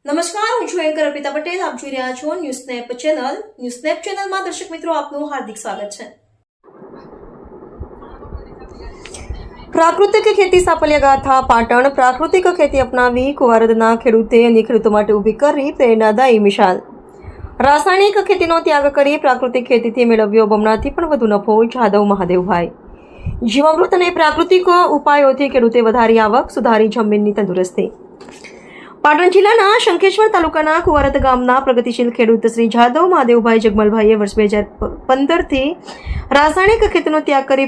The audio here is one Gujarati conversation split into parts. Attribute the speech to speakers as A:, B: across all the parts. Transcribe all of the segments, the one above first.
A: નમસ્કાર, હું છું એન્કર અર્પિતા પટેલ. આપ જોઈ રહ્યા છો news snap channel. News snap ચેનલમાં દર્શક મિત્રો આપનું હાર્દિક સ્વાગત છે. પ્રાકૃતિક ખેતી સાફલ્ય ગાથા પાટણ. પ્રાકૃતિક ખેતી અપનાવી કુંવારદના ખેડૂતે અન્ય ખેડૂતો માટે ઊભી કરી પ્રેરણાદાયી મિસાલ. રાસાયણિક ખેતીનો ત્યાગ કરી પ્રાકૃતિક ખેતીથી મેળવ્યો બમણાથી પણ વધુ નફો. જાદવ મહાદેવભાઈ. જીવામૃત અને પ્રાકૃતિક ઉપાયોથી ખેડૂતે વધારી આવક, સુધારી જમીનની તંદુરસ્તી. પાટણ જિલ્લાના શંખેશ્વર તાલુકાના કુંવારદ ગામના પ્રગતિશીલ ખેડૂત શ્રી જાદવ મહાદેવભાઈ જગમલભાઈએ વર્ષ 2015થી રાસાયણિક ખેતીનો ત્યાગ કરી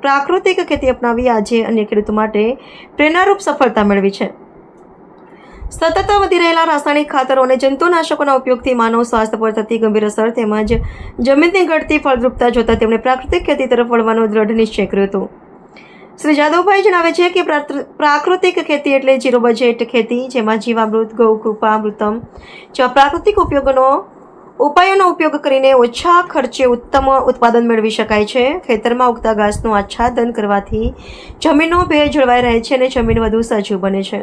A: પ્રાકૃતિક ખેતી અપનાવી આજે અન્ય ખેડૂતો માટે પ્રેરણારૂપ સફળતા મેળવી છે. સતત વધી રહેલા રાસાયણિક ખાતરો અને જંતુનાશકોના ઉપયોગથી માનવ સ્વાસ્થ્ય પર થતી ગંભીર અસર તેમજ જમીનની ઘટતી ફળદ્રુપતા જોતા તેમણે પ્રાકૃતિક ખેતી તરફ વળવાનો દ્રઢ નિશ્ચય કર્યો હતો. શ્રી જાદવભાઈ જણાવે છે કે પ્રાકૃતિક ખેતી એટલે ઝીરો બજેટ ખેતી, જેમાં જીવામૃત, ગૌ કૃપામૃતમ જેવા પ્રાકૃતિક ઉપાયોનો ઉપયોગ કરીને ઓછા ખર્ચે ઉત્તમ ઉત્પાદન મેળવી શકાય છે. ખેતરમાં ઉગતા ઘાસનું આચ્છાદન કરવાથી જમીનનો ભેજ જળવાઈ રહે છે અને જમીન વધુ સજીવ બને છે.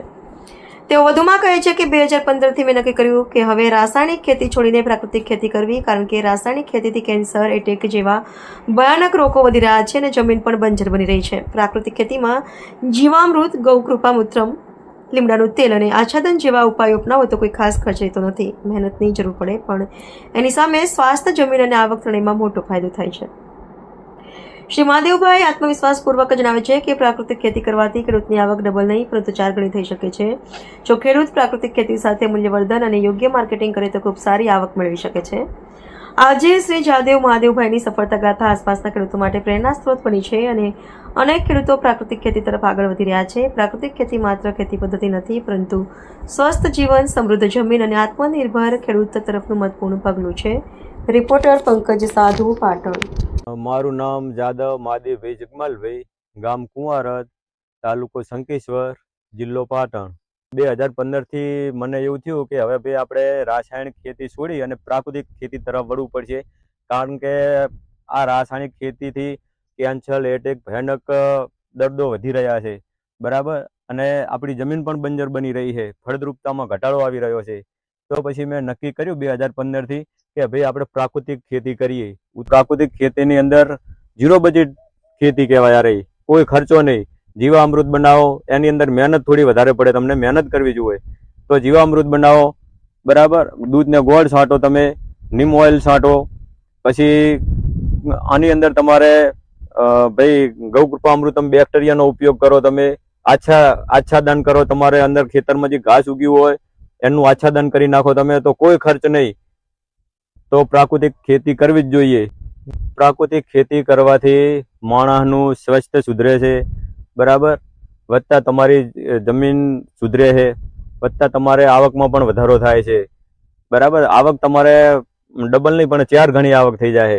A: તેઓ વધુમાં કહે છે કે 2015થી મેં નક્કી કર્યું કે હવે રાસાયણિક ખેતી છોડીને પ્રાકૃતિક ખેતી કરવી, કારણ કે રાસાયણિક ખેતીથી કેન્સર, એટેક જેવા ભયાનક રોગો વધી રહ્યા છે અને જમીન પણ બંજર બની રહી છે. પ્રાકૃતિક ખેતીમાં જીવામૃત, ગૌકૃપામૃતમ, લીમડાનું તેલ અને આચ્છાદન જેવા ઉપાયો અપનાવો તો કોઈ ખાસ ખર્ચ રહેતો નથી. મહેનતની જરૂર પડે, પણ એની સામે સ્વાસ્થ્ય, જમીન અને આવક ત્રણેયમાં મોટો ફાયદો થાય છે. શ્રી મહાદેવભાઈ આત્મવિશ્વાસપૂર્વક જણાવે છે કે પ્રાકૃતિક ખેતી કરવાથી ખેડૂતની આવક ડબલ નહીં પરંતુ 4 ગણી થઈ શકે છે. જો ખેડૂત પ્રાકૃતિક ખેતી સાથે મૂલ્યવર્ધન અને યોગ્ય માર્કેટિંગ કરે તો ખૂબ સારી આવક મેળવી શકે છે. આજે શ્રી જાદવ મહાદેવભાઈની સફળતા ગાથા આસપાસના ખેડૂતો માટે પ્રેરણા સ્ત્રોત બની છે અને અનેક ખેડૂતો પ્રાકૃતિક ખેતી તરફ આગળ વધી રહ્યા છે. પ્રાકૃતિક ખેતી માત્ર ખેતી પદ્ધતિ નથી, પરંતુ સ્વસ્થ જીવન, સમૃદ્ધ જમીન અને આત્મનિર્ભર ખેડૂત તરફનું મહત્વપૂર્ણ પગલું છે. રિપોર્ટર પંકજ સાધુ, પાટણ.
B: મારું નામ જાદવ મહાદેવભાઈ જગમલભાઈ, ગામ કુંવારદ, તાલુકો શંખેશ્વર, જિલ્લો પાટણ. 2015થી મને એવું થયું કે હવે ભાઈ આપણે રાસાયણિક ખેતી છોડી અને પ્રાકૃતિક ખેતી તરફ વળવું પડશે, કારણ કે આ રાસાયણિક ખેતીથી કેન્સર, એટેક ભયાનક દર્દો વધી રહ્યા છે, બરાબર, અને આપણી જમીન પણ બંજર બની રહી છે, ફળદ્રુપતામાં ઘટાડો આવી રહ્યો છે. તો પછી મેં નક્કી કર્યું 2015થી કે ભાઈ આપણે પ્રાકૃતિક ખેતી કરીએ. પ્રાકૃતિક ખેતીની અંદર ઝીરો બજેટ ખેતી કહેવાય. રહી કોઈ ખર્ચો નહીં. જીવામૃત બનાવો, એની અંદર મહેનત થોડી વધારે પડે, તમને મહેનત કરવી જોઈએ. તો જીવામૃત બનાવો, બરાબર, દૂધને ગોળ છાંટો, તમે નીમ ઓઇલ છાંટો, પછી આની અંદર તમારે ભાઈ ગૌકૃપામૃતમ બેક્ટેરિયાનો ઉપયોગ કરો, તમે આચ્છાદન કરો, તમારે અંદર ખેતરમાં જે ઘાસ ઉગ્યું હોય એનું આચ્છાદન કરી નાખો તમે, તો કોઈ ખર્ચ નહીં. તો પ્રાકૃતિક ખેતી કરવી જ જોઈએ. પ્રાકૃતિક ખેતી કરવાથી માણસનું સ્વાસ્થ્ય સુધરે છે, બરાબર, વધતા તમારી જમીન સુધરે છે, વધતા તમારે આવકમાં પણ વધારો થાય છે, બરાબર. આવક તમારે ડબલ નહીં પણ 4 ગણી આવક થઈ જાય.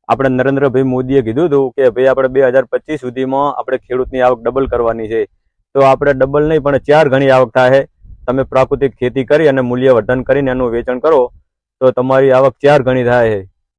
B: આપણે નરેન્દ્રભાઈ મોદીએ કીધું હતું કે ભાઈ આપણે 2025 સુધીમાં આપણે ખેડૂતની આવક ડબલ કરવાની છે. તો આપણે ડબલ નહીં પણ 4 ગણી આવક થાય. તમે પ્રાકૃતિક ખેતી કરી અને મૂલ્યવર્ધન કરીને એનું વેચાણ કરો તો તમારી આવક 4 ગણી થાય છે.